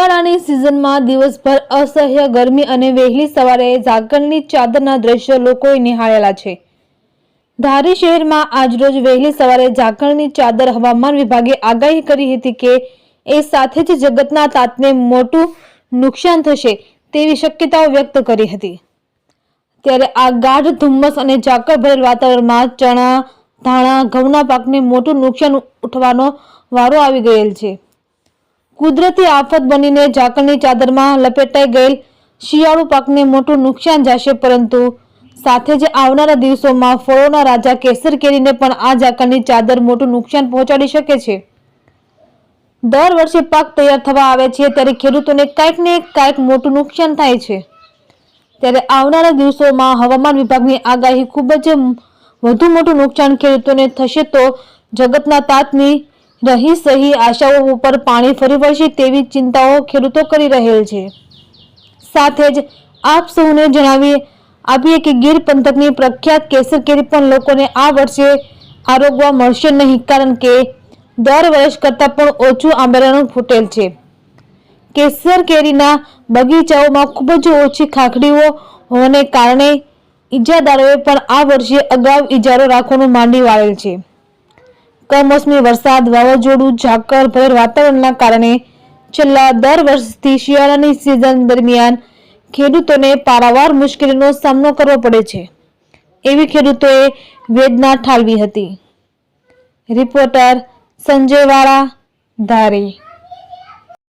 શિયાળાની સિઝનમાં દિવસભર અસહ્ય ગરમી અને વહેલી સવારે ઝાકળની ચાદરના દ્રશ્યો લોકોએ નિહાળેલા છે। ધારી શહેરમાં આજરોજ વહેલી સવારે ઝાકળની ચાદર હવામાન વિભાગે આગાહી કરી હતી કે એ સાથે જ જગતના તાતને મોટું નુકસાન થશે તેવી શક્યતાઓ વ્યક્ત કરી હતી। ત્યારે આ ગાઢ ધુમ્મસ અને ઝાકળ ભરેલ વાતાવરણમાં ચણા, ધાણા, ઘઉંના પાકને મોટું નુકસાન ઉઠવાનો વારો આવી ગયેલ છે। કુદરતી આફત બનીને ઝાકળની ચાદરમાં લપેટાઈ ગયેલ શિયાળુ પાકને મોટું નુકસાન જશે, પરંતુ સાથે જ આવનારા દિવસોમાં ફળોના રાજા કેસર કેરીને પણ આ ઝાકળની ચાદર મોટું નુકસાન પહોંચાડી શકે છે। દર વર્ષે પાક તૈયાર થવા આવે છે ત્યારે ખેડૂતોને કાંઈક ને કાંઈક મોટું નુકસાન થાય છે। ત્યારે આવનારા દિવસોમાં હવામાન વિભાગની આગાહી ખૂબ જ વધુ મોટું નુકસાન ખેડૂતોને થશે તો જગતના તાતની રહી સહી આશાઓ ઉપર પાણી ફરી વળશે તેવી ચિંતાઓ ખેડૂતો કરી રહેલ છે। સાથે જ આપ સૌને જણાવી આપીએ કે ગીર પંથકની પ્રખ્યાત કેસર કેરી પણ લોકોને આ વર્ષે આરોગવા મળશે નહીં, કારણ કે દર વર્ષ કરતાં પણ ઓછું આંબેરણું ફૂટેલ છે। કેસર કેરીના બગીચાઓમાં ખૂબ જ ઓછી ખાખડીઓ હોવાને કારણે ઈજાદારોએ પણ આ વર્ષે અગાઉ ઈજારો રાખવાનું માંડી વાળેલ છે। કમોસમી વરસાદ, વાવાઝોડું, ઝાકળ ભરેલ વાતાવરણના કારણે છેલ્લા 10 વર્ષથી શિયાળાની સિઝન દરમિયાન ખેડૂતોને પારાવાર મુશ્કેલીનો સામનો કરવો પડે છે એવી ખેડૂતોએ વેદના ઠાલવી હતી। રિપોર્ટર સંજય વાળા, ધારી।